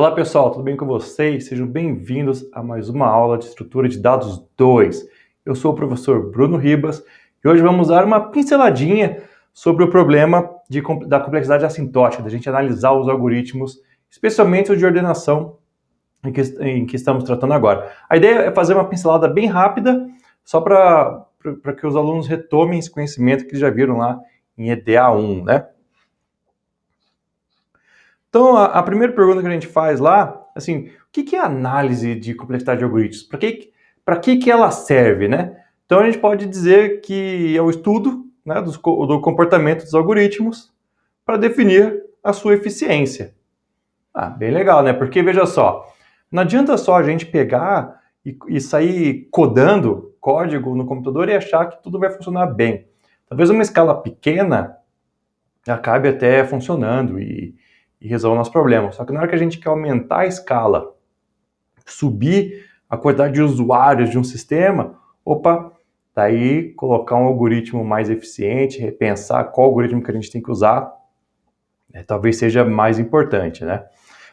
Olá pessoal, tudo bem com vocês? Sejam bem-vindos a mais uma aula de Estrutura de Dados 2. Eu sou o professor Bruno Ribas e hoje vamos dar uma pinceladinha sobre o problema da complexidade assintótica, da gente analisar os algoritmos, especialmente os de ordenação em que estamos tratando agora. A ideia é fazer uma pincelada bem rápida, só para que os alunos retomem esse conhecimento que eles já viram lá em EDA 1, né? Então, a primeira pergunta que a gente faz lá, assim, o que é análise de complexidade de algoritmos? Para que ela serve, né? Então, a gente pode dizer que é o estudo, né, do comportamento dos algoritmos para definir a sua eficiência. Bem legal, né? Porque, veja só, não adianta só a gente pegar e sair codando código no computador e achar que tudo vai funcionar bem. Talvez uma escala pequena acabe até funcionando e resolve o nosso problema. Só que na hora que a gente quer aumentar a escala, subir a quantidade de usuários de um sistema, daí colocar um algoritmo mais eficiente, repensar qual algoritmo que a gente tem que usar, talvez seja mais importante, né?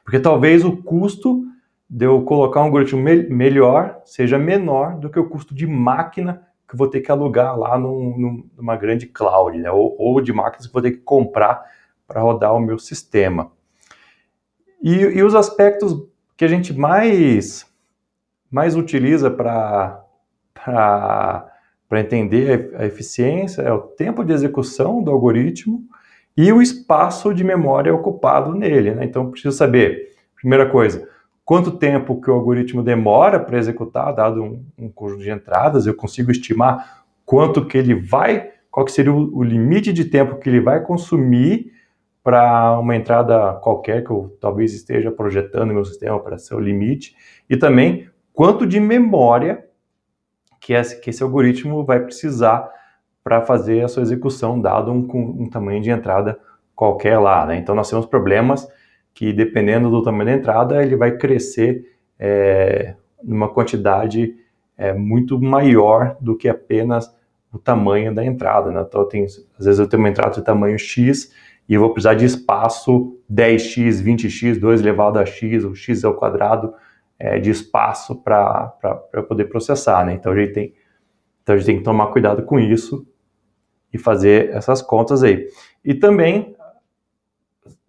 Porque talvez o custo de eu colocar um algoritmo melhor seja menor do que o custo de máquina que eu vou ter que alugar lá numa grande cloud, né? Ou de máquinas que eu vou ter que comprar para rodar o meu sistema. E os aspectos que a gente mais utiliza para entender a eficiência é o tempo de execução do algoritmo e o espaço de memória ocupado nele, né? Então, preciso saber, primeira coisa, quanto tempo que o algoritmo demora para executar, dado um conjunto de entradas, eu consigo estimar quanto que ele vai, qual que seria o limite de tempo que ele vai consumir para uma entrada qualquer que eu talvez esteja projetando no meu sistema para ser o limite, e também quanto de memória que esse algoritmo vai precisar para fazer a sua execução, dado um tamanho de entrada qualquer lá, né? Então, nós temos problemas que, dependendo do tamanho da entrada, ele vai crescer numa quantidade muito maior do que apenas o tamanho da entrada, né? Então, às vezes eu tenho uma entrada de tamanho X e eu vou precisar de espaço 10x, 20x, 2 elevado a x, ou x ao quadrado de espaço para poder processar, né? Então a gente tem que tomar cuidado com isso e fazer essas contas aí. E também,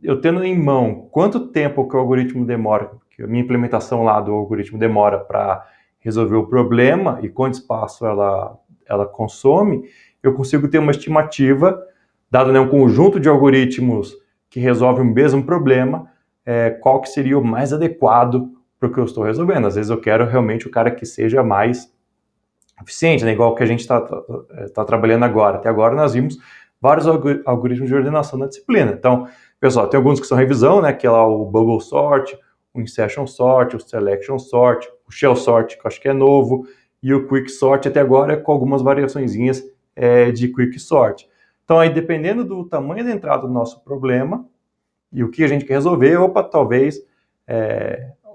eu tendo em mão quanto tempo que o algoritmo demora, que a minha implementação lá do algoritmo demora para resolver o problema e quanto espaço ela consome, eu consigo ter uma estimativa, dado, né, um conjunto de algoritmos que resolvem o mesmo problema, qual que seria o mais adequado para o que eu estou resolvendo. Às vezes eu quero realmente o cara que seja mais eficiente, né? Igual que a gente está trabalhando agora. Até agora nós vimos vários algoritmos de ordenação na disciplina. Então, pessoal, tem alguns que são revisão, né? Que é lá o Bubble Sort, o Insertion Sort, o Selection Sort, o Shell Sort, que eu acho que é novo, e o Quick Sort até agora com algumas variaçõezinhas de Quick Sort. Então, aí, dependendo do tamanho da entrada do nosso problema e o que a gente quer resolver, talvez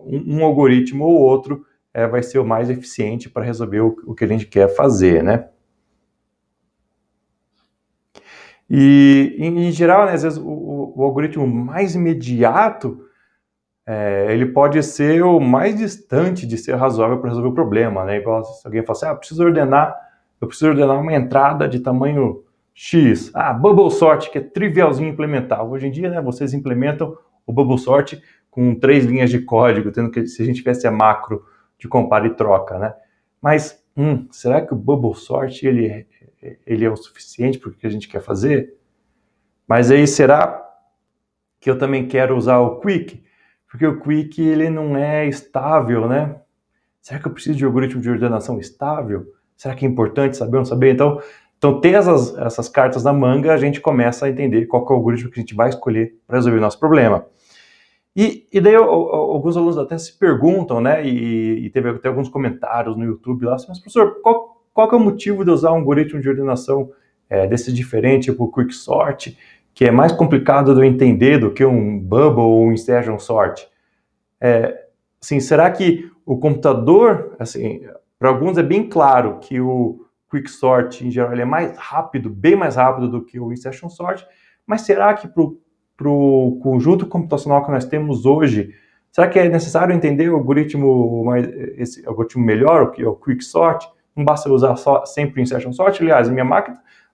um algoritmo ou outro vai ser o mais eficiente para resolver o que a gente quer fazer, né? E, em geral, né, às vezes, o algoritmo mais imediato, ele pode ser o mais distante de ser razoável para resolver o problema, né? Igual se alguém fala assim, eu preciso ordenar uma entrada de tamanho X. Bubble Sort, que é trivialzinho implementar. Hoje em dia, né, vocês implementam o Bubble Sort com 3 linhas de código, tendo que, se a gente tivesse a macro de compara e troca, né? Mas, será que o Bubble Sort, ele é o suficiente para o que a gente quer fazer? Mas aí, será que eu também quero usar o Quick? Porque o Quick, ele não é estável, né? Será que eu preciso de um algoritmo de ordenação estável? Será que é importante saber ou não saber? Então ter essas cartas na manga, a gente começa a entender qual que é o algoritmo que a gente vai escolher para resolver o nosso problema. E daí alguns alunos até se perguntam, né? E teve até alguns comentários no YouTube lá, assim, mas professor, qual que é o motivo de usar um algoritmo de ordenação desse diferente, tipo o Quicksort, que é mais complicado de eu entender do que um Bubble ou um Insertion Sort? Assim, será que o computador, assim, para alguns é bem claro que o Quicksort, em geral, ele é mais rápido, bem mais rápido do que o Insertion Sort, mas será que para o conjunto computacional que nós temos hoje, Será que é necessário entender esse algoritmo melhor, o que é o Quicksort? Não basta usar só sempre o Insertion Sort? Aliás,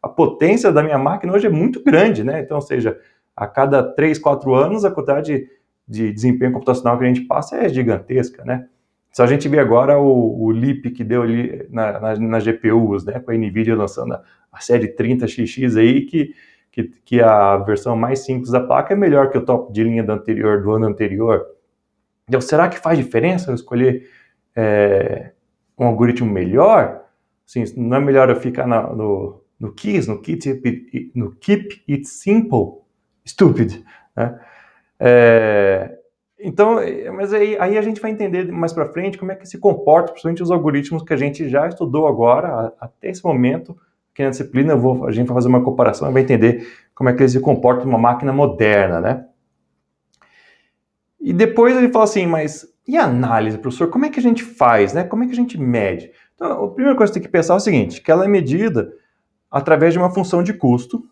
a potência da minha máquina hoje é muito grande, né? Então, ou seja, a cada 3, 4 anos, a quantidade de desempenho computacional que a gente passa é gigantesca, né? Se a gente vê agora o leap que deu ali nas GPUs, né? Com a NVIDIA lançando a série 30XX aí, que a versão mais simples da placa é melhor que o top de linha do ano anterior. Então, será que faz diferença eu escolher um algoritmo melhor? Assim, não é melhor eu ficar no keep it simple, stupid, né? Então, mas aí a gente vai entender mais para frente como é que se comporta, principalmente os algoritmos que a gente já estudou agora, até esse momento, aqui na disciplina a gente vai fazer uma comparação e vai entender como é que eles se comportam numa máquina moderna, né? E depois ele fala assim, mas e a análise, professor? Como é que a gente faz, né? Como é que a gente mede? Então, a primeira coisa que você tem que pensar é o seguinte, que ela é medida através de uma função de custo,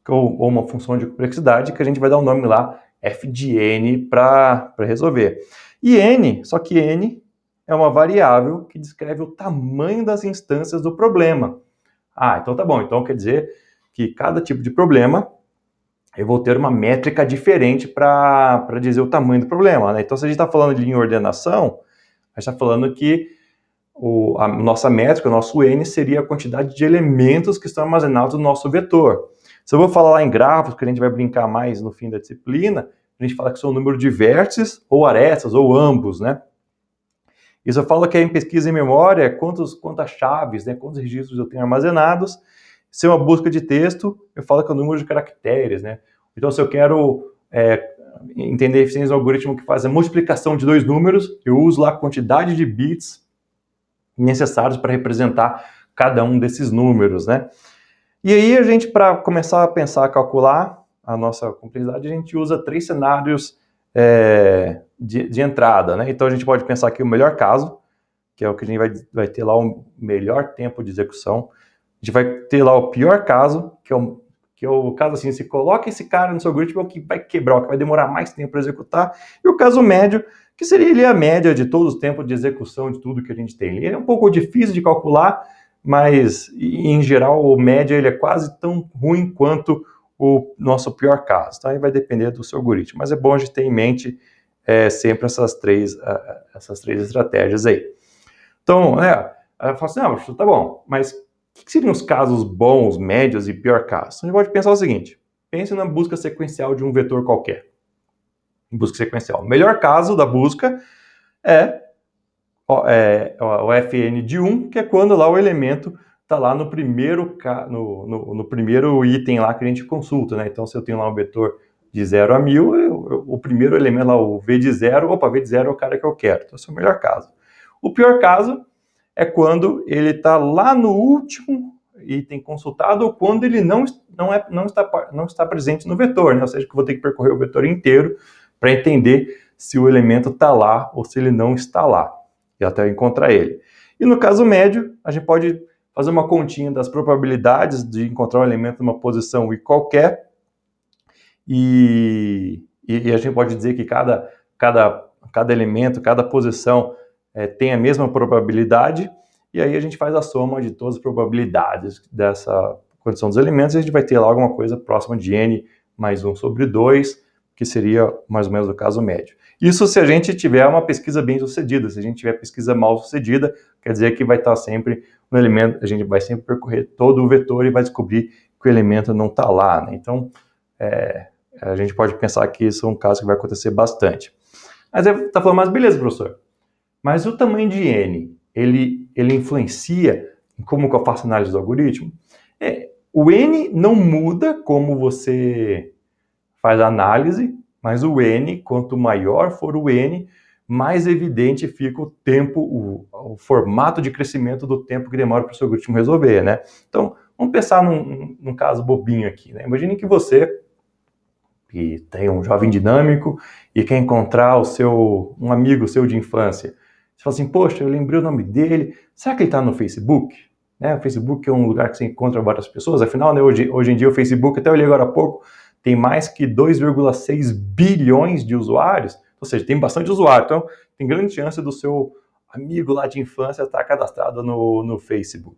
ou uma função de complexidade, que a gente vai dar um nome lá, f de n, para resolver. E n, só que n é uma variável que descreve o tamanho das instâncias do problema. Ah, então tá bom. Então quer dizer que cada tipo de problema eu vou ter uma métrica diferente para dizer o tamanho do problema, né? Então, se a gente está falando de linha ordenação, a gente está falando que a nossa métrica, o nosso n, seria a quantidade de elementos que estão armazenados no nosso vetor. Se eu vou falar lá em grafos, que a gente vai brincar mais no fim da disciplina, a gente fala que são o número de vértices, ou arestas, ou ambos, né? Isso eu falo que em pesquisa em memória, quantas chaves, né, quantos registros eu tenho armazenados. Se é uma busca de texto, eu falo que é o número de caracteres, né? Então, se eu quero entender a eficiência do algoritmo que faz a multiplicação de dois números, eu uso lá a quantidade de bits necessários para representar cada um desses números, né? E aí, a gente, para começar a pensar, a calcular a nossa complexidade, a gente usa 3 cenários de entrada, né? Então, a gente pode pensar aqui o melhor caso, que é o que a gente vai ter lá o melhor tempo de execução. A gente vai ter lá o pior caso, que é o caso assim, se coloca esse cara no seu algoritmo, é o que vai quebrar, o que vai demorar mais tempo para executar, e o caso médio, que seria ali a média de todos os tempos de execução de tudo que a gente tem. Ele é um pouco difícil de calcular, mas em geral o médio ele é quase tão ruim quanto o nosso pior caso. Então aí vai depender do seu algoritmo, mas é bom a gente ter em mente sempre essas três estratégias aí. Então, ela fala assim, não, tá bom, mas o que seriam os casos bons, médios e pior caso? Então, a gente pode pensar o seguinte, pense na busca sequencial de um vetor qualquer. Busca sequencial. O melhor caso da busca é o fn de 1, que é quando lá o elemento está lá no primeiro item lá que a gente consulta, né? Então, se eu tenho lá um vetor de 0 a 1000, o primeiro elemento lá, o v de 0, v de 0 é o cara que eu quero. Então, esse é o melhor caso. O pior caso é quando ele está lá no último item consultado ou quando ele não está presente no vetor, né? Ou seja, que eu vou ter que percorrer o vetor inteiro para entender se o elemento está lá ou se ele não está lá, e até eu encontrar ele. E no caso médio, a gente pode fazer uma continha das probabilidades de encontrar um elemento numa posição i qualquer, e a gente pode dizer que cada elemento, cada posição tem a mesma probabilidade, e aí a gente faz a soma de todas as probabilidades dessa condição dos elementos, e a gente vai ter lá alguma coisa próxima de n mais 1 sobre 2, que seria mais ou menos o caso médio. Isso se a gente tiver uma pesquisa bem sucedida. Se a gente tiver pesquisa mal sucedida, quer dizer que vai estar sempre no elemento, a gente vai sempre percorrer todo o vetor e vai descobrir que o elemento não está lá, né? Então, a gente pode pensar que isso é um caso que vai acontecer bastante. Mas você está falando, mas beleza, professor, mas o tamanho de n, ele influencia em como que eu faço análise do algoritmo? O n não muda como você faz a análise, mas o n, quanto maior for o n, mais evidente fica o tempo, o formato de crescimento do tempo que demora para o seu algoritmo resolver, né? Então, vamos pensar num caso bobinho aqui, né? Imagine que você que tem um jovem dinâmico e quer encontrar um amigo seu de infância. Você fala assim, poxa, eu lembrei o nome dele, será que ele está no Facebook? Né? O Facebook é um lugar que você encontra várias pessoas, afinal, né, hoje em dia o Facebook, até eu olhei agora há pouco, tem mais que 2,6 bilhões de usuários, ou seja, tem bastante usuário, então tem grande chance do seu amigo lá de infância estar cadastrado no Facebook.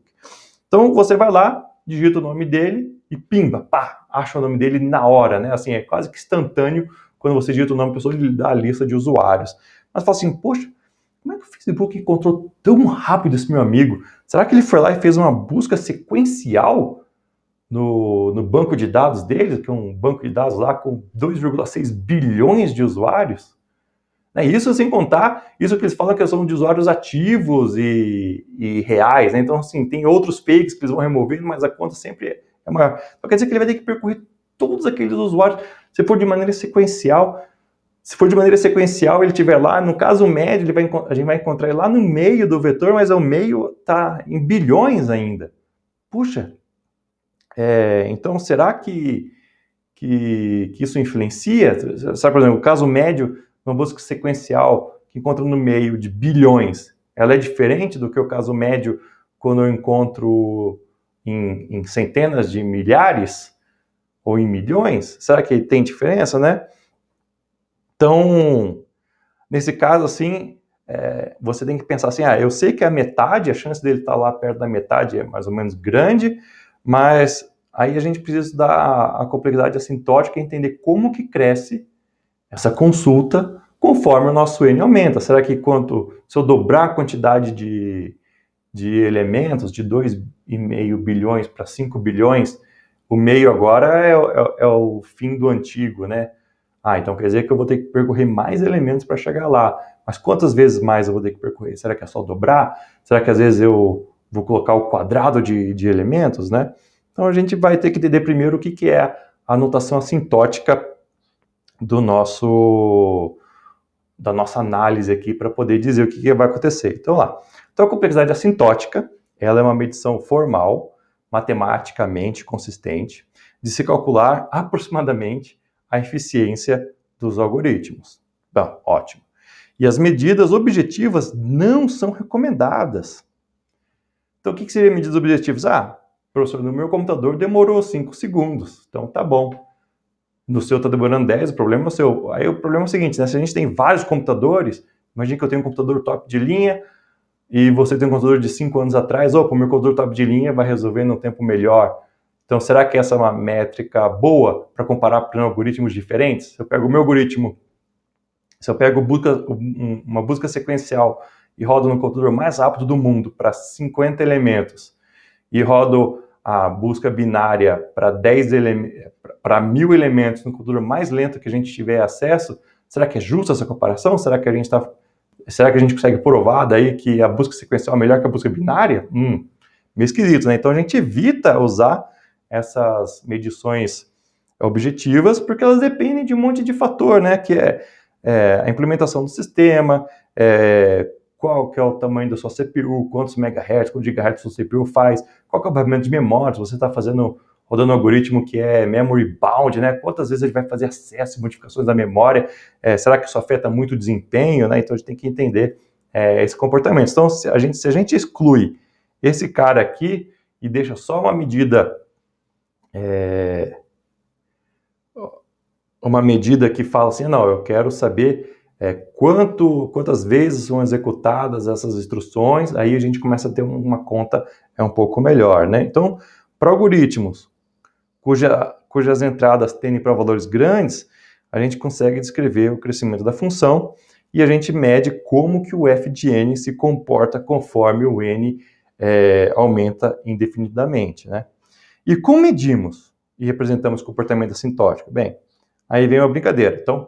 Então você vai lá, digita o nome dele e pimba, pá, acha o nome dele na hora, né? Assim, é quase que instantâneo quando você digita o nome da pessoa, ele dá a lista de usuários. Mas fala assim, poxa, como é que o Facebook encontrou tão rápido esse meu amigo? Será que ele foi lá e fez uma busca sequencial no banco de dados dele, que é um banco de dados lá com 2,6 bilhões de usuários? Isso sem contar, isso que eles falam que são de usuários ativos e reais, né? Então, assim, tem outros fakes que eles vão removendo, mas a conta sempre é maior. Então, quer dizer que ele vai ter que percorrer todos aqueles usuários, se for de maneira sequencial. Se for de maneira sequencial, ele estiver lá, no caso médio, a gente vai encontrar ele lá no meio do vetor, mas o meio está em bilhões ainda. Puxa, então será que isso influencia? Sabe, por exemplo, o caso médio, uma busca sequencial que encontra no meio de bilhões, ela é diferente do que o caso médio quando eu encontro em centenas de milhares ou em milhões? Será que tem diferença, né? Então, nesse caso, assim, você tem que pensar assim, eu sei que a metade, a chance dele estar lá perto da metade é mais ou menos grande, mas aí a gente precisa estudar a complexidade assintótica e entender como que cresce essa consulta conforme o nosso N aumenta. Será que se eu dobrar a quantidade de elementos de 2,5 bilhões para 5 bilhões, o meio agora é o fim do antigo, né? Então quer dizer que eu vou ter que percorrer mais elementos para chegar lá. Mas quantas vezes mais eu vou ter que percorrer? Será que é só dobrar? Será que às vezes eu vou colocar o quadrado de elementos, né? Então a gente vai ter que entender primeiro o que é a notação assintótica da nossa análise aqui para poder dizer o que vai acontecer. Então lá. Então a complexidade assintótica, ela é uma medição formal, matematicamente consistente, de se calcular aproximadamente a eficiência dos algoritmos. Bom, ótimo. E as medidas objetivas não são recomendadas. Então, o que seria medidas objetivas? Professor, no meu computador demorou 5 segundos, então tá bom. No seu está demorando 10, o problema é o seu. Aí o problema é o seguinte, né? Se a gente tem vários computadores, imagina que eu tenho um computador top de linha e você tem um computador de 5 anos atrás, o meu computador top de linha vai resolver num tempo melhor. Então, será que essa é uma métrica boa para comparar para algoritmos diferentes? Se eu pego o meu algoritmo, se eu pego uma busca sequencial e rodo no computador mais rápido do mundo para 50 elementos e rodo a busca binária para 1.000 elementos no computador mais lento que a gente tiver acesso, será que é justa essa comparação? Será que a gente consegue provar daí que a busca sequencial é melhor que a busca binária? Meio esquisito, né? Então a gente evita usar essas medições objetivas porque elas dependem de um monte de fator, né? Que é a implementação do sistema, qual que é o tamanho da sua CPU, quantos megahertz, quantos gigahertz a sua CPU faz, qual que é o pagamento de memória, se você está rodando um algoritmo que é memory bound, né? Quantas vezes ele vai fazer acesso e modificações da memória, será que isso afeta muito o desempenho, né? Então a gente tem que entender esse comportamento. Então, se a gente exclui esse cara aqui e deixa só uma medida que fala assim, não, eu quero saber quantas vezes são executadas essas instruções, aí a gente começa a ter uma conta um pouco melhor, né? Então, para algoritmos cujas entradas tendem para valores grandes, a gente consegue descrever o crescimento da função e a gente mede como que o f de n se comporta conforme o n aumenta indefinidamente, né? E como medimos e representamos comportamento assintótico? Bem, aí vem uma brincadeira. Então,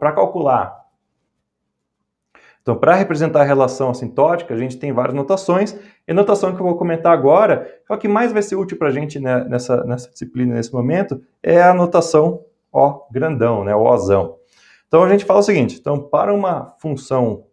para representar a relação assintótica, a gente tem várias notações, e a notação que eu vou comentar agora, que é o que mais vai ser útil para a gente nessa disciplina, nesse momento, é a notação O grandão, né, o Ozão. Então, a gente fala o seguinte, então, para uma função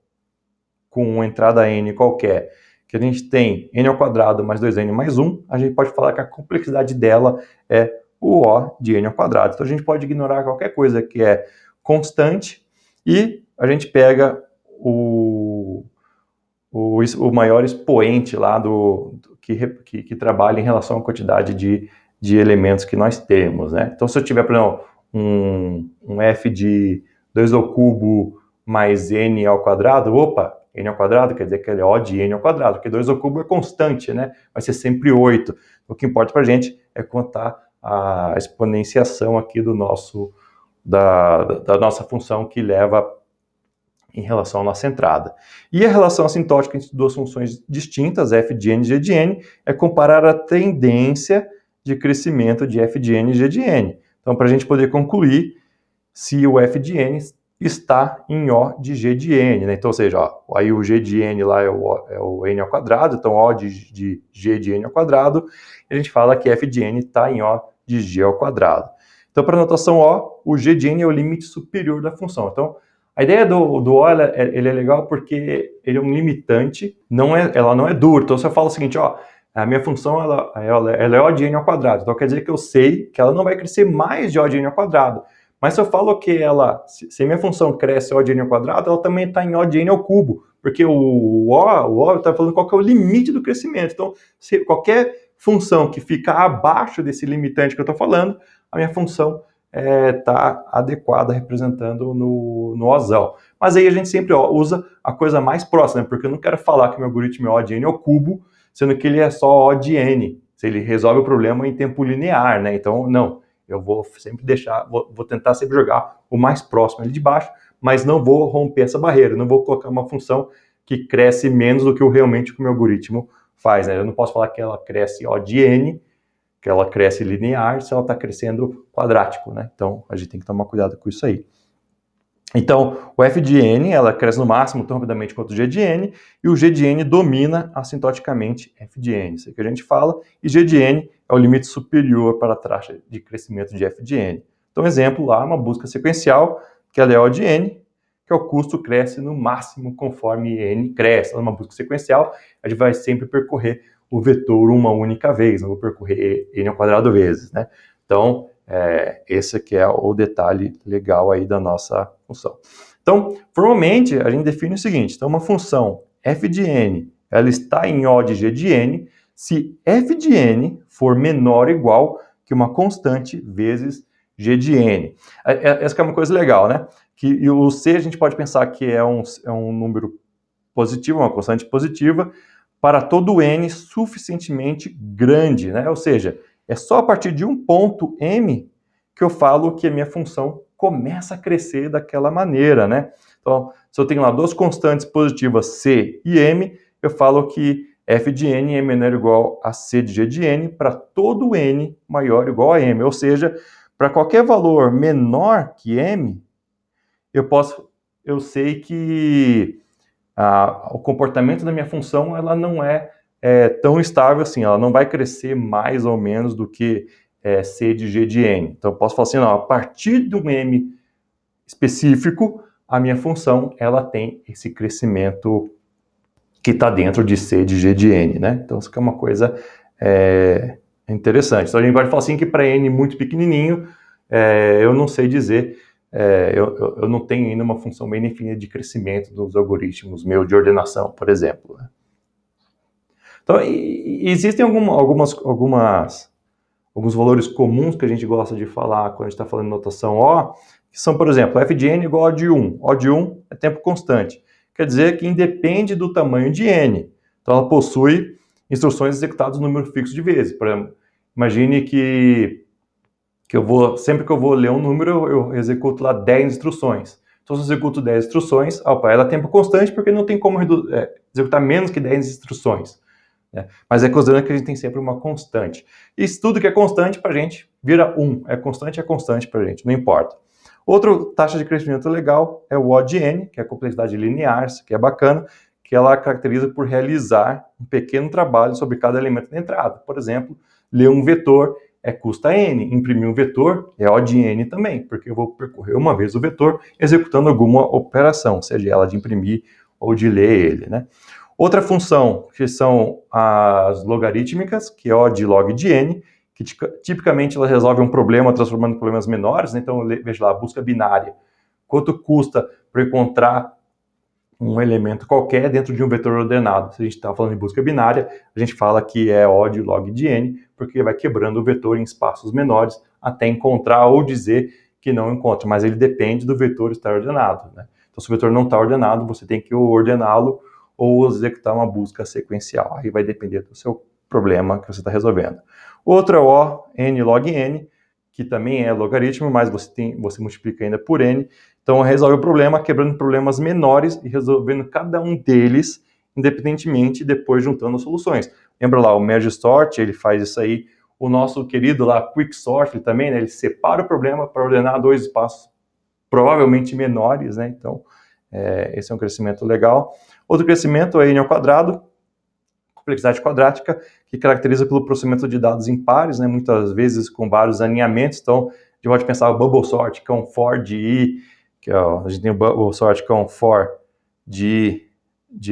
com entrada n qualquer, que a gente tem n ao quadrado mais 2n mais 1, a gente pode falar que a complexidade dela é o O de n ao quadrado. Então, a gente pode ignorar qualquer coisa que é constante e a gente pega o maior expoente lá que trabalha em relação à quantidade de elementos que nós temos, né? Então, se eu tiver, por exemplo, um f de 2 ao cubo mais n ao quadrado, opa, n ao quadrado quer dizer que ele é O de n ao quadrado, porque 2 ao cubo é constante, né? Vai ser sempre 8. O que importa para a gente é contar a exponenciação aqui da nossa função que leva em relação à nossa entrada. E a relação assintótica entre duas funções distintas, f de n e g de n, é comparar a tendência de crescimento de f de n e g de n. Então, para a gente poder concluir se o f de n está em O de g de n, né? Então, ou seja, ó, aí o g de n lá é o n ao quadrado, então O de g de n ao quadrado, e a gente fala que f de n está em O de g ao quadrado. Então, para a notação O g de n é o limite superior da função. Então, a ideia do O, ele é legal porque ele é um limitante, ela não é dura. Então, se eu falo o seguinte, ó, a minha função ela é O de n ao quadrado, então quer dizer que eu sei que ela não vai crescer mais de O de n ao quadrado. Mas se eu falo que se a minha função cresce O de n ao quadrado, ela também está em O de n ao cubo, porque o O está falando qual que é o limite do crescimento. Então, se qualquer função que fica abaixo desse limitante que eu estou falando, a minha função está adequada, representando no Ozão. Mas aí a gente sempre usa a coisa mais próxima, né? Porque eu não quero falar que o meu algoritmo é O de n ao cubo, sendo que ele é só O de n. Se ele resolve o problema em tempo linear, né? Então, não. Eu vou sempre vou tentar sempre jogar o mais próximo ali de baixo, mas não vou romper essa barreira, não vou colocar uma função que cresce menos do que realmente o meu algoritmo faz, né? Eu não posso falar que ela cresce O de n, que ela cresce linear, se ela está crescendo quadrático, né? Então, a gente tem que tomar cuidado com isso aí. Então, o f de n, ela cresce no máximo tão rapidamente quanto o g de n, e o g de n domina assintoticamente f de n, isso é que a gente fala, e g de n é o limite superior para a taxa de crescimento de f de n. Então, exemplo lá, uma busca sequencial, que ela é O de n, que o custo cresce no máximo conforme n cresce. Numa busca sequencial, a gente vai sempre percorrer o vetor uma única vez, não vou percorrer n ao quadrado vezes, né? Então, esse aqui é o detalhe legal aí da nossa função. Então, formalmente, a gente define o seguinte, então uma função f de n, ela está em O de g de n, se f de n for menor ou igual que uma constante vezes g de n. Essa é uma coisa legal, né? Que o c a gente pode pensar que é um número positivo, uma constante positiva, para todo n suficientemente grande, né? Ou seja, é só a partir de um ponto m que eu falo que a minha função começa a crescer daquela maneira, né? Então, se eu tenho lá duas constantes positivas c e m, eu falo que f de n é menor ou igual a c de g de n para todo n maior ou igual a m. Ou seja, para qualquer valor menor que m, eu sei que o comportamento da minha função ela não é tão estável assim, ela não vai crescer mais ou menos do que c de g de n. Então, eu posso falar assim, não, a partir de um m específico, a minha função ela tem esse crescimento que está dentro de c de g de n, né? Então, isso aqui é uma coisa interessante. Então, a gente pode falar assim que para n muito pequenininho, eu não sei dizer, eu não tenho ainda uma função bem definida de crescimento dos algoritmos meu de ordenação, por exemplo. Né? Então, existem alguns valores comuns que a gente gosta de falar quando a gente está falando de notação O, que são, por exemplo, f de n igual a O de 1. O de 1 é tempo constante. Quer dizer que independe do tamanho de n. Então, ela possui instruções executadas no número fixo de vezes. Por exemplo, imagine que sempre que eu vou ler um número, eu executo lá 10 instruções. Então, se eu executo 10 instruções, ela é tempo constante porque não tem como executar menos que 10 instruções. Né? Mas considerando que a gente tem sempre uma constante. E tudo que é constante para a gente vira 1. É constante para a gente, não importa. Outra taxa de crescimento legal é o O de n, que é a complexidade linear, isso que é bacana, que ela caracteriza por realizar um pequeno trabalho sobre cada elemento da entrada. Por exemplo, ler um vetor custa n, imprimir um vetor é O de n também, porque eu vou percorrer uma vez o vetor executando alguma operação, seja ela de imprimir ou de ler ele, né? Outra função, que são as logarítmicas, que é O de log de n, que tipicamente ela resolve um problema transformando em problemas menores, né? Então veja lá, a busca binária. Quanto custa para encontrar um elemento qualquer dentro de um vetor ordenado? Se a gente está falando em busca binária, a gente fala que é O de log de n, porque vai quebrando o vetor em espaços menores até encontrar ou dizer que não encontra, mas ele depende do vetor estar ordenado, né? Então, se o vetor não está ordenado, você tem que ordená-lo ou executar uma busca sequencial. Aí vai depender do seu problema que você está resolvendo. Outro é o n log n, que também é logaritmo, mas você multiplica ainda por n. Então, resolve o problema quebrando problemas menores e resolvendo cada um deles independentemente e depois juntando as soluções. Lembra lá, o merge sort, ele faz isso aí. O nosso querido lá, quick sort, ele também, né, ele separa o problema para ordenar dois espaços provavelmente menores, né? Então, esse é um crescimento legal. Outro crescimento é n ao quadrado, complexidade quadrática, que caracteriza pelo processamento de dados impares, né, muitas vezes com vários alinhamentos. Então, a gente pode pensar o bubble sort, que é um for de i, que a gente tem o bubble sort, que é um for de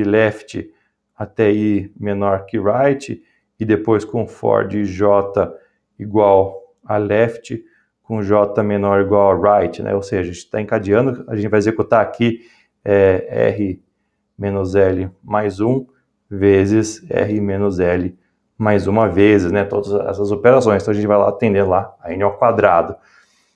left até i menor que right, e depois com for de j igual a left, com j menor ou igual a right, né? Ou seja, a gente está encadeando, a gente vai executar aqui r menos l mais 1 vezes r menos l mais uma vez, né? Todas essas operações. Então a gente vai lá atender lá a n ao quadrado.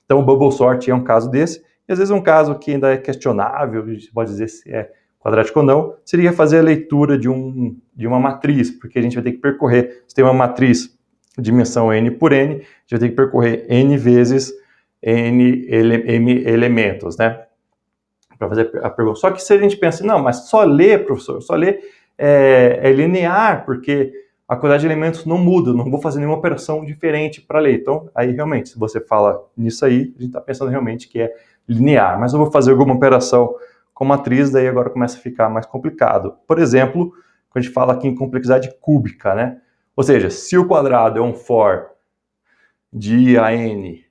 Então o bubble sort é um caso desse, e às vezes um caso que ainda é questionável, a gente pode dizer se é quadrático ou não, seria fazer a leitura de uma matriz, porque a gente vai ter que percorrer, se tem uma matriz dimensão n por n, a gente vai ter que percorrer n vezes m elementos, né? Para fazer a pergunta. Só que se a gente pensa, não, mas só ler, professor, só ler é linear, porque a quantidade de elementos não muda, não vou fazer nenhuma operação diferente para ler. Então, aí realmente, se você fala nisso aí, a gente está pensando realmente que é linear, mas eu vou fazer alguma operação com matriz, daí agora começa a ficar mais complicado. Por exemplo, quando a gente fala aqui em complexidade cúbica, né? Ou seja, se o quadrado é um for de i a n,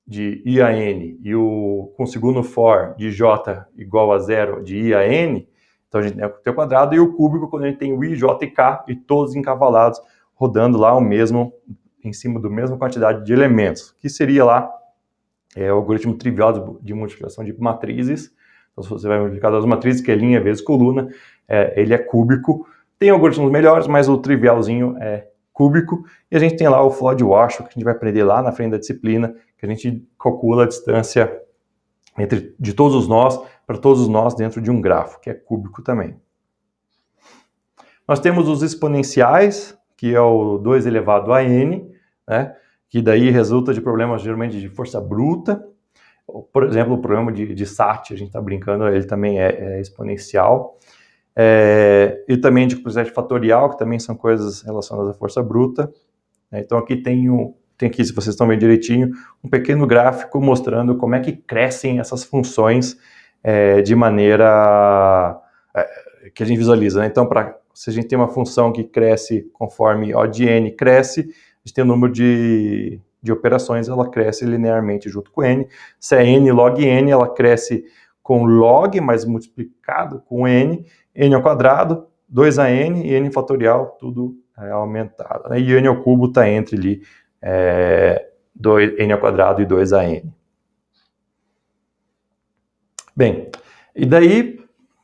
de i a n, e com o segundo for de j igual a 0 de i a n, então a gente tem o quadrado, e o cúbico quando a gente tem o i, j e k, e todos encavalados, rodando lá em cima da mesma quantidade de elementos, que seria lá o algoritmo trivial de multiplicação de matrizes. Então, se você vai multiplicar duas matrizes, que é linha vezes coluna, ele é cúbico. Tem algoritmos melhores, mas o trivialzinho é cúbico. E a gente tem lá o Floyd-Warshall, que a gente vai aprender lá na frente da disciplina, que a gente calcula a distância de todos os nós para todos os nós dentro de um grafo, que é cúbico também. Nós temos os exponenciais, que é o 2 elevado a n, né? Que daí resulta de problemas geralmente de força bruta. Por exemplo, o problema de SAT, a gente está brincando, ele também é exponencial. E também de complexidade fatorial, que também são coisas relacionadas à força bruta. Então aqui tem aqui, se vocês estão vendo direitinho, um pequeno gráfico mostrando como é que crescem essas funções de maneira que a gente visualiza, né? Então, se a gente tem uma função que cresce conforme O de n cresce, a gente tem o número de operações, ela cresce linearmente junto com n. Se é n log n, ela cresce com log, mas multiplicado com n ao quadrado, 2an e n fatorial, tudo aumentado, né? E n ao cubo está entre ali, n ao quadrado e 2an. Bem, e daí,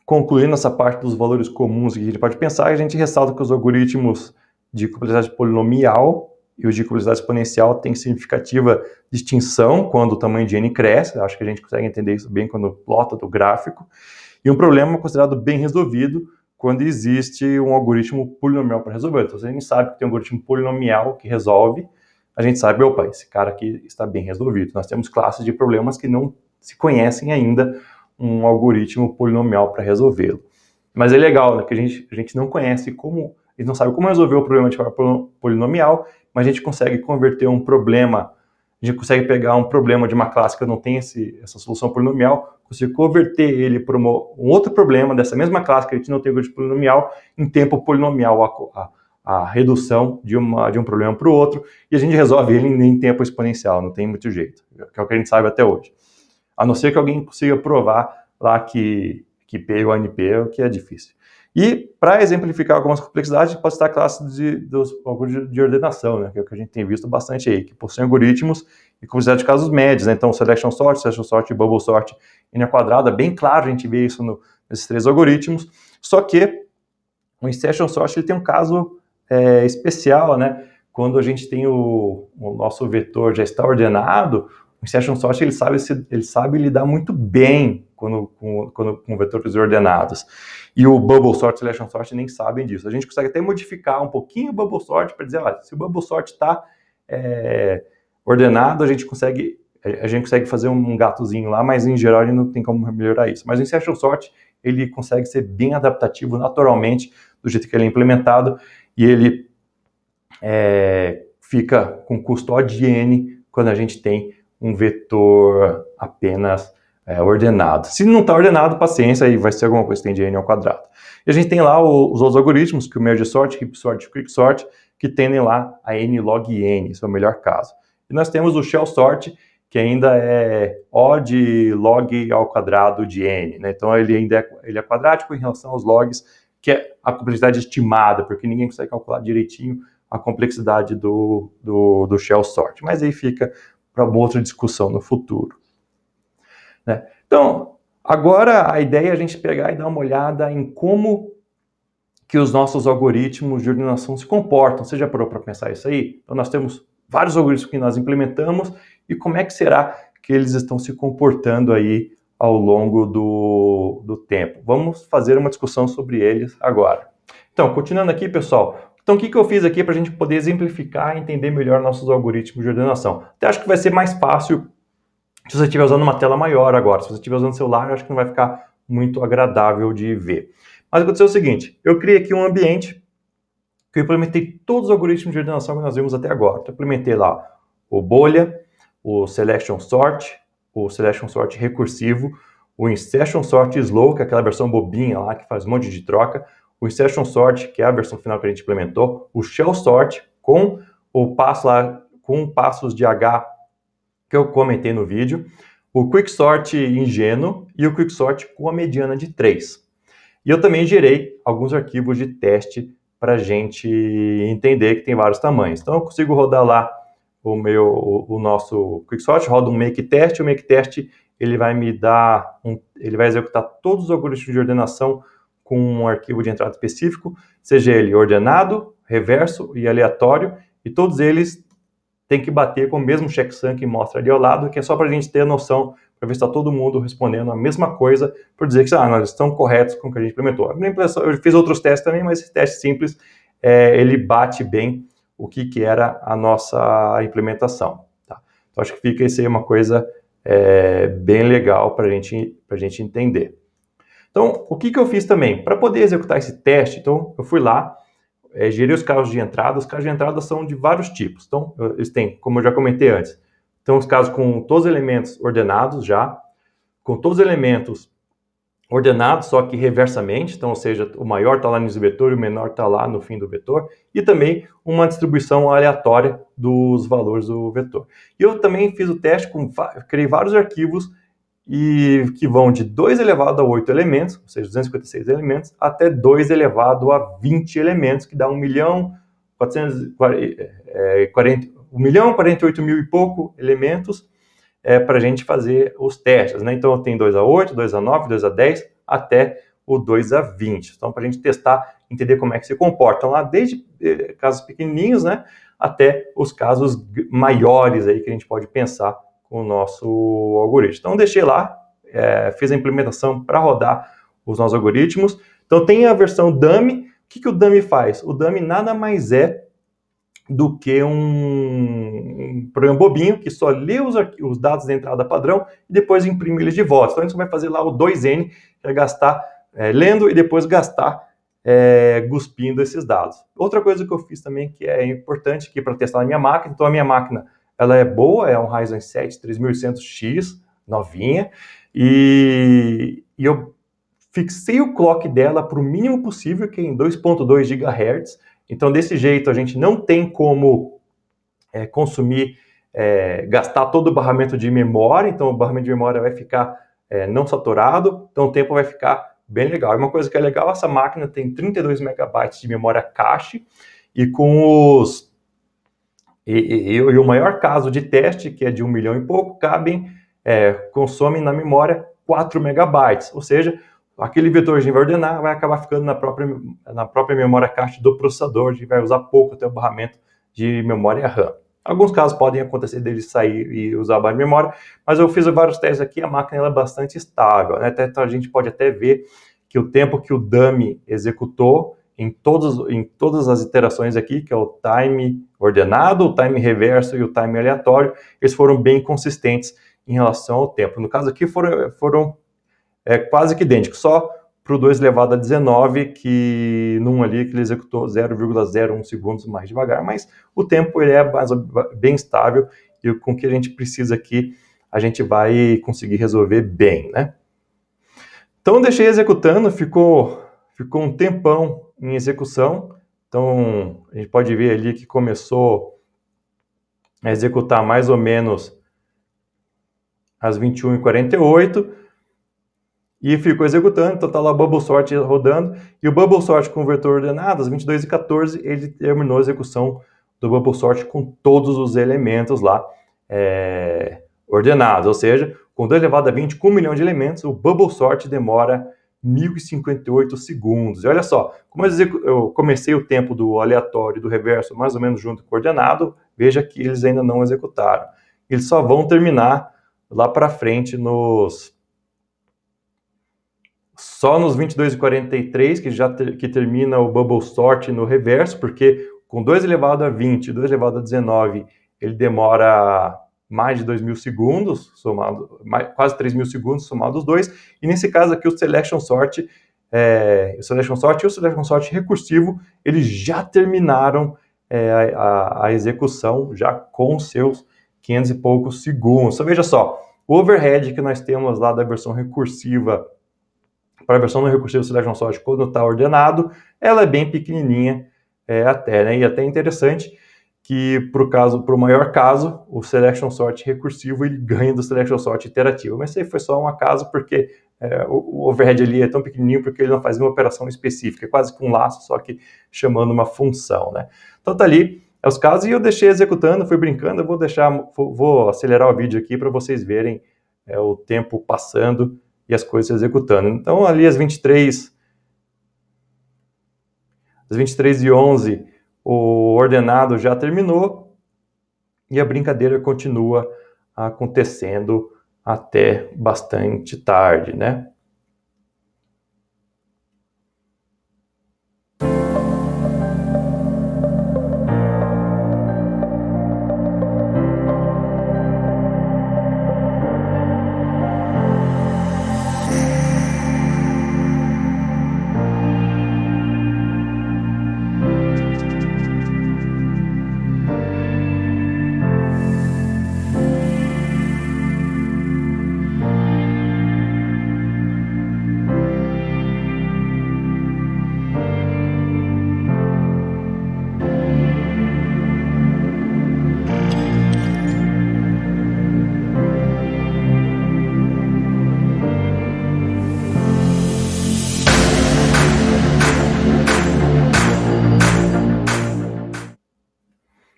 concluindo essa parte dos valores comuns que a gente pode pensar, a gente ressalta que os algoritmos de complexidade polinomial e os de complexidade exponencial têm significativa distinção quando o tamanho de n cresce. Acho que a gente consegue entender isso bem quando plota do gráfico. E um problema considerado bem resolvido quando existe um algoritmo polinomial para resolver. Então, se a gente sabe que tem um algoritmo polinomial que resolve, a gente sabe, opa, esse cara aqui está bem resolvido. Nós temos classes de problemas que não se conhecem ainda um algoritmo polinomial para resolvê-lo. Mas é legal, né, que a gente não conhece como, a gente não sabe como resolver o problema de forma polinomial, mas a gente consegue converter um problema, a gente consegue pegar um problema de uma classe que não tem essa solução polinomial, conseguir converter ele para um outro problema dessa mesma classe que a gente não tem algoritmo polinomial em tempo polinomial, a redução de um problema para o outro, e a gente resolve ele em tempo exponencial, não tem muito jeito, que é o que a gente sabe até hoje. A não ser que alguém consiga provar lá que P igual a NP, o que é difícil. E, para exemplificar algumas complexidades, pode citar a classe dos algoritmos de ordenação, né, que é o que a gente tem visto bastante aí, que possuem algoritmos e complexidade de casos médios, né? Então, selection sort e bubble sort n ao quadrado, é bem claro a gente ver isso nesses três algoritmos, só que o insertion sort ele tem um caso especial, né? Quando a gente tem o nosso vetor já está ordenado, O insertion sort ele sabe lidar muito bem com vetores ordenados. E o bubble sort e selection sort nem sabem disso. A gente consegue até modificar um pouquinho o bubble sort para dizer, olha, se o bubble sort está ordenado, a gente consegue fazer um gatozinho lá, mas em geral a gente não tem como melhorar isso. Mas o insertion sort, ele consegue ser bem adaptativo naturalmente do jeito que ele é implementado, e ele fica com custo O de n quando a gente tem um vetor apenas ordenado. Se não está ordenado, paciência, aí vai ser alguma coisa que tem de n ao quadrado. E a gente tem lá os outros algoritmos, que o merge sort, heap sort e quick sort, que tendem lá a n log n, esse é o melhor caso. E nós temos o shell sort, que ainda é O de log ao quadrado de n, né? Então ele ainda é quadrático em relação aos logs, que é a complexidade estimada, porque ninguém consegue calcular direitinho a complexidade do shell sort. Mas aí fica para uma outra discussão no futuro, né? Então, agora a ideia é a gente pegar e dar uma olhada em como que os nossos algoritmos de ordenação se comportam. Você já parou para pensar isso aí? Então, nós temos vários algoritmos que nós implementamos e como é que será que eles estão se comportando aí ao longo do tempo. Vamos fazer uma discussão sobre eles agora. Então, continuando aqui, pessoal. Então, o que eu fiz aqui para a gente poder exemplificar e entender melhor nossos algoritmos de ordenação? Até acho que vai ser mais fácil se você estiver usando uma tela maior agora. Se você estiver usando celular, acho que não vai ficar muito agradável de ver. Mas aconteceu o seguinte, eu criei aqui um ambiente que eu implementei todos os algoritmos de ordenação que nós vimos até agora. Então, eu implementei lá o bolha, o selection sort recursivo, o insertion sort slow, que é aquela versão bobinha lá que faz um monte de troca, o insertion sort, que é a versão final que a gente implementou, o shell sort com o passo lá, com passos de H que eu comentei no vídeo, o quick sort ingênuo e o quick sort com a mediana de 3. E eu também gerei alguns arquivos de teste para a gente entender que tem vários tamanhos. Então eu consigo rodar lá o nosso quicksort, roda um make test, o make test ele vai me dar, ele vai executar todos os algoritmos de ordenação com um arquivo de entrada específico, seja ele ordenado, reverso e aleatório, e todos eles têm que bater com o mesmo checksum que mostra ali ao lado, que é só para a gente ter a noção, para ver se está todo mundo respondendo a mesma coisa, por dizer que nós estamos corretos com o que a gente implementou. Eu fiz outros testes também, mas esse teste simples, ele bate bem o que era a nossa implementação. Tá? Então, acho que fica isso aí uma coisa bem legal para a gente entender. Então, o que eu fiz também? Para poder executar esse teste, então, eu fui lá, gerei os casos de entrada. Os casos de entrada são de vários tipos. Então, eles têm, como eu já comentei antes, então os casos com todos os elementos ordenados já, com todos os elementos ordenados, só que reversamente, então, ou seja, o maior está lá no vetor e o menor está lá no fim do vetor, e também uma distribuição aleatória dos valores do vetor. E eu também fiz o teste, criei vários arquivos e que vão de 2 elevado a 8 elementos, ou seja, 256 elementos, até 2 elevado a 20 elementos, que dá 1.048.000 e pouco elementos para a gente fazer os testes, né? Então, tem 2 a 8, 2 a 9, 2 a 10, até o 2 a 20. Então, para a gente testar, entender como é que se comportam lá, desde casos pequenininhos, né, até os casos maiores aí que a gente pode pensar com o nosso algoritmo. Então, deixei lá, fiz a implementação para rodar os nossos algoritmos. Então, tem a versão dummy. O que o dummy faz? O dummy nada mais é do que um programa bobinho que só lê os dados da entrada padrão e depois imprime eles de volta. Então, a gente vai fazer lá o 2N, que é gastar lendo e depois gastar cuspindo esses dados. Outra coisa que eu fiz também que é importante aqui para testar na minha máquina, então a minha máquina ela é boa, é um Ryzen 7 3800X, novinha, e eu fixei o clock dela para o mínimo possível, que é em 2.2 GHz. Então, desse jeito, a gente não tem como consumir, gastar todo o barramento de memória. Então, o barramento de memória vai ficar não saturado, então o tempo vai ficar bem legal. E uma coisa que é legal, essa máquina tem 32 megabytes de memória cache, e com os... E o maior caso de teste, que é de 1 milhão e pouco, consomem na memória 4 megabytes, ou seja, aquele vetor que a gente vai ordenar vai acabar ficando na própria memória cache do processador, a gente vai usar pouco até o barramento de memória RAM. Alguns casos podem acontecer dele sair e usar a barra de memória, mas eu fiz vários testes aqui, a máquina ela é bastante estável, né? Então a gente pode até ver que o tempo que o dummy executou em todas as iterações aqui, que é o time ordenado, o time reverso e o time aleatório, eles foram bem consistentes em relação ao tempo. No caso aqui foram quase que idênticos, só para o 2 elevado a 19, que num ali que ele executou 0,01 segundos mais devagar, mas o tempo ele é bem estável e com o que a gente precisa aqui, a gente vai conseguir resolver bem, né? Então eu deixei executando, ficou um tempão em execução, então a gente pode ver ali que começou a executar mais ou menos às 21h48, e ficou executando, então tá lá o Bubble Sort rodando, e o Bubble Sort convertor ordenado, às 22h14, ele terminou a execução do Bubble Sort com todos os elementos lá ordenados, ou seja, com 2 elevado a 20, com 1 milhão de elementos, o Bubble Sort demora 1058 segundos. E olha só, como eu comecei o tempo do aleatório e do reverso mais ou menos junto com o ordenado, veja que eles ainda não executaram. Eles só vão terminar lá para frente só nos 22h43, que termina o Bubble Sort no reverso, porque com 2 elevado a 20 e 2 elevado a 19, ele demora mais de 2.000 segundos, quase 3.000 segundos somados os dois, e nesse caso aqui o Selection Sort, o Selection Sort e o Selection Sort recursivo, eles já terminaram a execução, já com seus 500 e poucos segundos. Então veja só, o overhead que nós temos lá da versão recursiva para a versão não recursiva Selection Sort, quando está ordenado, ela é bem pequenininha até, né? E até interessante que para o maior caso, o Selection Sort recursivo ele ganha do Selection Sort iterativo. Mas isso aí foi só um acaso, porque o overhead ali é tão pequenininho porque ele não faz uma operação específica, é quase que um laço, só que chamando uma função, né? Então tá ali os casos, e eu deixei executando, fui brincando, vou acelerar o vídeo aqui para vocês verem o tempo passando e as coisas executando. Então, ali às 23h11, o ordenado já terminou e a brincadeira continua acontecendo até bastante tarde, né?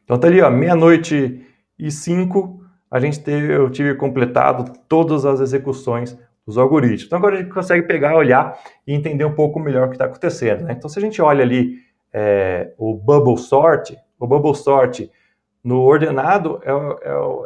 Então tá ali, ó, 00:05, eu tive completado todas as execuções dos algoritmos. Então agora a gente consegue pegar, olhar e entender um pouco melhor o que está acontecendo, né? Então se a gente olha ali o Bubble Sort no ordenado é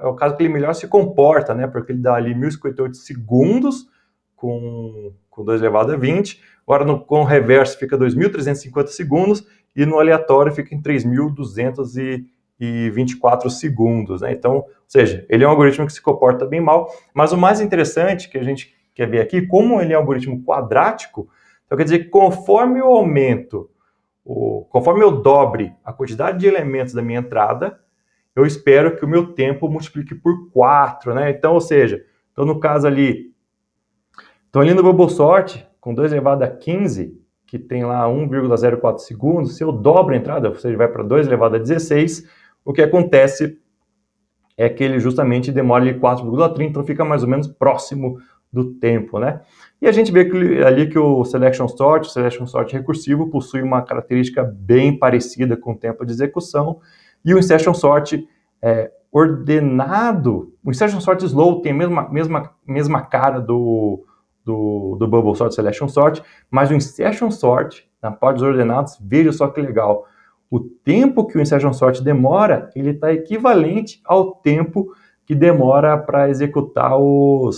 o caso que ele melhor se comporta, né? Porque ele dá ali 1058 segundos com 2 elevado a 20. Agora com o reverso fica 2.350 segundos e no aleatório fica em 3.224 segundos, né? Então, ou seja, ele é um algoritmo que se comporta bem mal, mas o mais interessante que a gente quer ver aqui, como ele é um algoritmo quadrático, então quer dizer que conforme eu dobre a quantidade de elementos da minha entrada, eu espero que o meu tempo multiplique por 4, né? Então, ou seja, no caso ali, no Bubble Sort, com 2 elevado a 15, que tem lá 1,04 segundos, se eu dobro a entrada, ou seja, vai para 2 elevado a 16, o que acontece é que ele justamente demora 4,30, então fica mais ou menos próximo do tempo, né? E a gente vê ali que o Selection Sort recursivo, possui uma característica bem parecida com o tempo de execução, e o Insertion Sort ordenado, o Insertion Sort Slow tem a mesma cara do Bubble Sort Selection Sort, mas o Insertion Sort, na parte dos ordenados, veja só que legal, o tempo que o insertion sort demora, ele está equivalente ao tempo que demora para executar o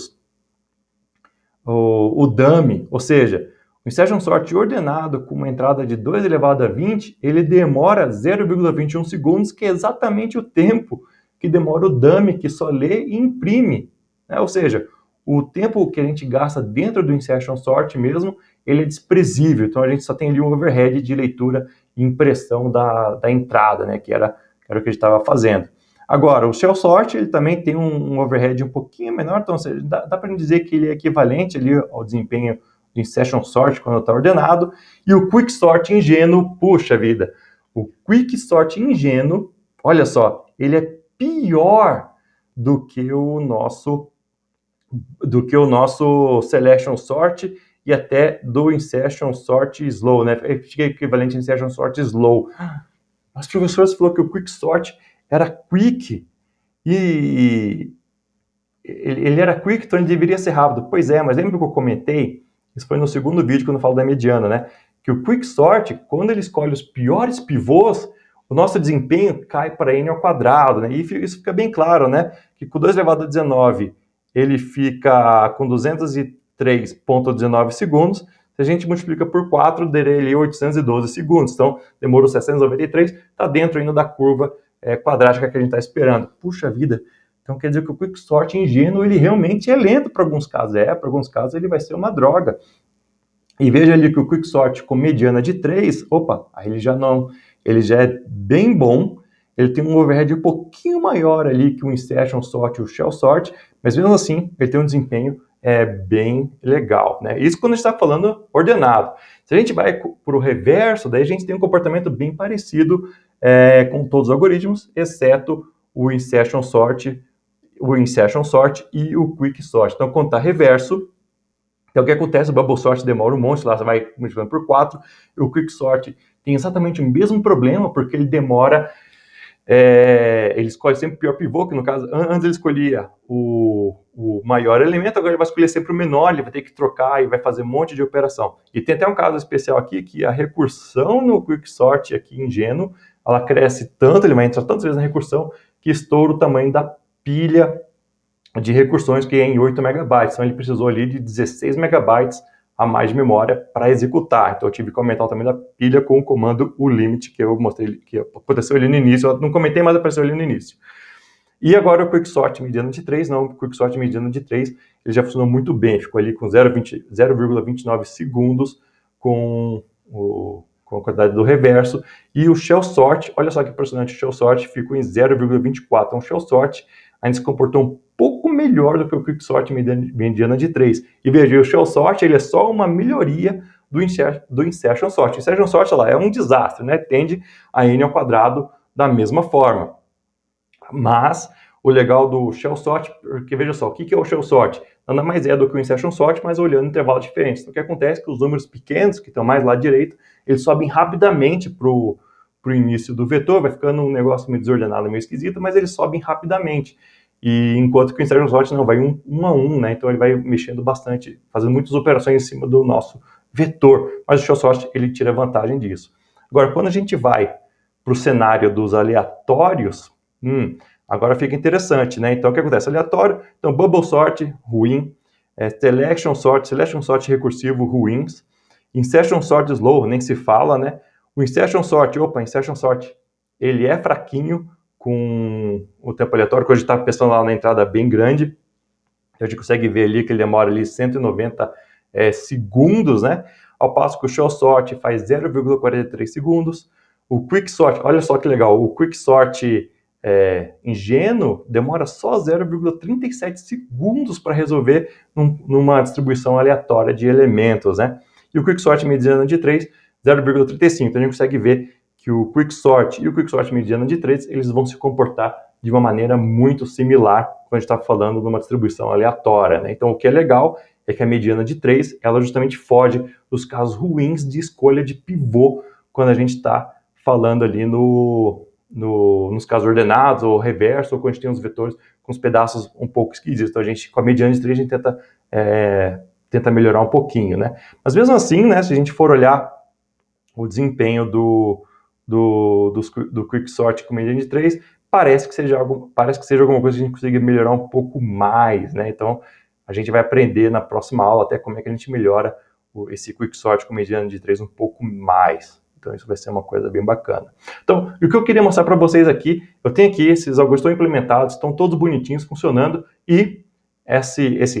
dummy, ou seja, o insertion sort ordenado com uma entrada de 2 elevado a 20, ele demora 0,21 segundos, que é exatamente o tempo que demora o dummy, que só lê e imprime, né? Ou seja, o tempo que a gente gasta dentro do insertion sort mesmo, ele é desprezível, então a gente só tem ali um overhead de leitura e impressão da entrada, né, que era o que a gente estava fazendo. Agora, o shell sort, ele também tem um overhead um pouquinho menor, então dá para dizer que ele é equivalente ali ao desempenho do insertion sort quando está ordenado, e o quick sort ingênuo, puxa vida, o quick sort ingênuo, olha só, ele é pior do que o nosso selection sort e até do insertion sort slow, né? Fica equivalente ao insertion sort slow. Os professores falaram que o quick sort era quick e ele era quick, então ele deveria ser rápido. Pois é, mas lembra que eu comentei, isso foi no segundo vídeo quando eu falo da mediana, né? Que o quick sort, quando ele escolhe os piores pivôs, o nosso desempenho cai para n ao quadrado, né? E isso fica bem claro, né? Que com 2 elevado a 19, ele fica com 203,19 segundos. Se a gente multiplica por 4, daria ali 812 segundos. Então, demorou 793, está dentro ainda da curva quadrática que a gente está esperando. Puxa vida! Então quer dizer que o quick sort ingênuo, ele realmente é lento para alguns casos. Para alguns casos ele vai ser uma droga. E veja ali que o quick sort com mediana de 3, opa, aí ele já não, ele já é bem bom, ele tem um overhead um pouquinho maior ali que o insertion sort e o shell sort, mas mesmo assim ele tem um desempenho bem legal, né? Isso quando a gente está falando ordenado. Se a gente vai para o reverso, daí a gente tem um comportamento bem parecido com todos os algoritmos, exceto o insertion sort e o quick sort. Então, quando está reverso, então o que acontece? O bubble sort demora um monte, lá você vai multiplicando por 4, e o quick sort tem exatamente o mesmo problema, porque ele demora, ele escolhe sempre o pior pivô, que no caso, antes ele escolhia o maior elemento, agora ele vai escolher sempre o menor, ele vai ter que trocar e vai fazer um monte de operação. E tem até um caso especial aqui, que a recursão no quick sort aqui ingênuo, ela cresce tanto, ele vai entrar tantas vezes na recursão, que estoura o tamanho da pilha de recursões, que é em 8 megabytes. Então ele precisou ali de 16 megabytes a mais de memória para executar. Então eu tive que aumentar o tamanho da pilha com o comando ulimit, que eu mostrei, que aconteceu ali no início. Eu não comentei, mas apareceu ali no início. E agora o quicksort mediano de 3, não, o quicksort mediano de 3, ele já funcionou muito bem, ficou ali com 0,29 segundos com a quantidade do reverso, e o shell sort, olha só que impressionante, o shell sort ficou em 0,24, então o shell sort ainda se comportou um pouco melhor do que o quicksort mediana de 3. E veja, o shell sort ele é só uma melhoria do insertion sort. O insertion sort lá, é um desastre, né? Tende a n ao quadrado da mesma forma. Mas o legal do shell sort, porque veja só, o que é o shell sort? Nada mais é do que o insertion sort, mas olhando intervalos diferentes. Então o que acontece é que os números pequenos, que estão mais lá à direita, eles sobem rapidamente para o início do vetor, vai ficando um negócio meio desordenado, meio esquisito, mas eles sobem rapidamente. E enquanto que o insertion sort não, vai um a um, né? Então ele vai mexendo bastante, fazendo muitas operações em cima do nosso vetor. Mas o shell sort, ele tira vantagem disso. Agora, quando a gente vai para o cenário dos aleatórios, agora fica interessante, né? Então, o que acontece? Aleatório, então, bubble sort, ruim. Selection sort recursivo, ruins. Insertion sort slow, nem se fala, né? O insertion sort, ele é fraquinho com o tempo aleatório, que hoje está pensando lá na entrada bem grande. A gente consegue ver ali que ele demora ali 190 segundos, né? Ao passo que o shell sort faz 0,43 segundos. O quick sort, olha só que legal, o quick sort ingênuo demora só 0,37 segundos para resolver numa distribuição aleatória de elementos, né? E o quick sort mediano de 3, 0,35. Então a gente consegue ver que o quick sort e o quick sort mediano de 3, eles vão se comportar de uma maneira muito similar quando a gente está falando de uma distribuição aleatória, né? Então o que é legal é que a mediana de 3, ela justamente foge dos casos ruins de escolha de pivô quando a gente está falando ali nos casos ordenados, ou reverso, ou quando a gente tem os vetores com os pedaços um pouco esquisitos. Então, com a mediana de 3, a gente tenta melhorar um pouquinho, né? Mas mesmo assim, né, se a gente for olhar o desempenho do do Quicksort com Median de 3, parece que seja alguma coisa que a gente consiga melhorar um pouco mais, né? Então, a gente vai aprender na próxima aula até como é que a gente melhora esse Quicksort com mediana de 3 um pouco mais. Então, isso vai ser uma coisa bem bacana. Então, o que eu queria mostrar para vocês aqui, eu tenho aqui esses algoritmos estão implementados, estão todos bonitinhos, funcionando, e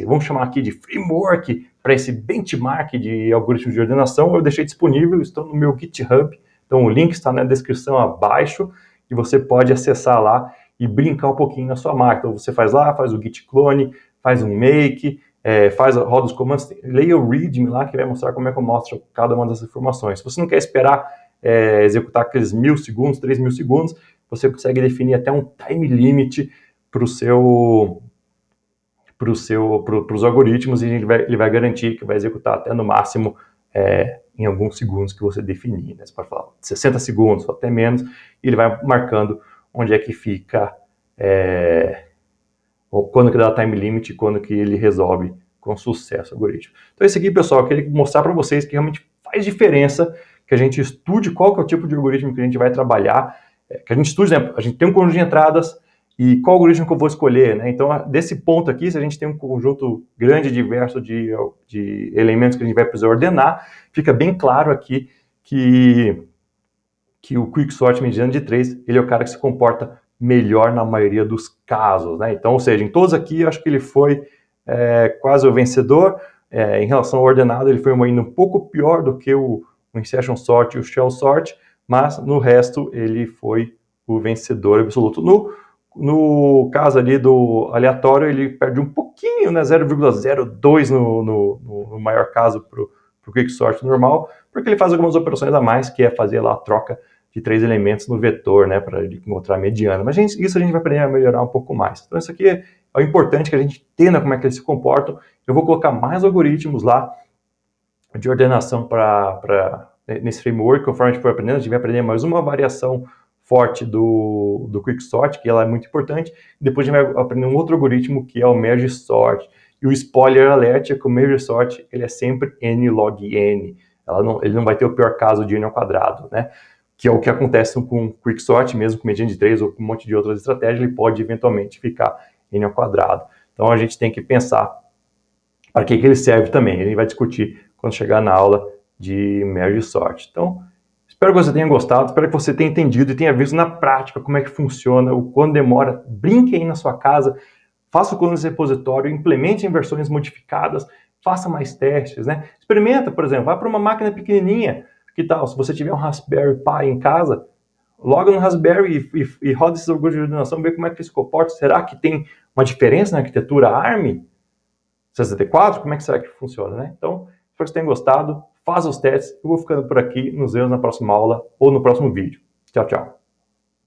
vamos chamar aqui de framework, para esse benchmark de algoritmos de ordenação, eu deixei disponível, estão no meu GitHub, então o link está na descrição abaixo, e você pode acessar lá e brincar um pouquinho na sua máquina. Então, você faz lá, faz o git clone, faz um make, roda os comandos, leia o readme lá, que vai mostrar como é que eu mostro cada uma dessas informações. Se você não quer esperar executar aqueles 1000 segundos, 3000 segundos, você consegue definir até um time limit para os algoritmos, e ele vai garantir que vai executar até no máximo em alguns segundos que você definir. Né? Você pode falar 60 segundos, ou até menos, e ele vai marcando onde é que fica, quando que dá time limit, quando que ele resolve com sucesso o algoritmo. Então esse aqui, pessoal, eu queria mostrar para vocês que realmente faz diferença que a gente estude qual que é o tipo de algoritmo que a gente vai trabalhar, que a gente estude, né? A gente tem um conjunto de entradas, e qual algoritmo que eu vou escolher, né? Então, desse ponto aqui, se a gente tem um conjunto grande e diverso de elementos que a gente vai precisar ordenar, fica bem claro aqui que o Quicksort mediano de 3, ele é o cara que se comporta melhor na maioria dos casos, né? Então, ou seja, em todos aqui, eu acho que ele foi quase o vencedor. Em relação ao ordenado, ele foi ainda um pouco pior do que o Insertion Sort e o Shell Sort, mas no resto, ele foi o vencedor absoluto. No caso ali do aleatório, ele perde um pouquinho, né, 0,02 no maior caso para o Quicksort normal, porque ele faz algumas operações a mais, que é fazer lá a troca de 3 elementos no vetor, né, para ele encontrar a mediana. Mas isso a gente vai aprender a melhorar um pouco mais. Então isso aqui é o importante, que a gente entenda como é que eles se comportam. Eu vou colocar mais algoritmos lá de ordenação nesse framework. Conforme a gente for aprendendo, a gente vai aprender mais uma variação forte do Quicksort, que ela é muito importante. Depois a gente vai aprender um outro algoritmo, que é o Merge Sort. E o spoiler alert é que o Merge Sort ele é sempre n log n. Ele não vai ter o pior caso de n ao quadrado, né? Que é o que acontece com o Quicksort, mesmo com mediana de 3 ou com um monte de outras estratégias, ele pode eventualmente ficar n ao quadrado. Então a gente tem que pensar para que ele serve também. A gente vai discutir quando chegar na aula de Merge Sort. Então, espero que você tenha gostado, espero que você tenha entendido e tenha visto na prática como é que funciona, o quanto demora. Brinque aí na sua casa, faça o clone desse repositório, implemente em versões modificadas, faça mais testes, né? Experimenta, por exemplo, vá para uma máquina pequenininha. Que tal? Se você tiver um Raspberry Pi em casa, loga no Raspberry e roda esses algoritmos de ordenação, vê como é que ele se comporta. Será que tem uma diferença na arquitetura ARM? 64? Como é que será que funciona, né? Então, espero que você tenha gostado. Faça os testes. Eu vou ficando por aqui. Nos vemos na próxima aula ou no próximo vídeo. Tchau, tchau.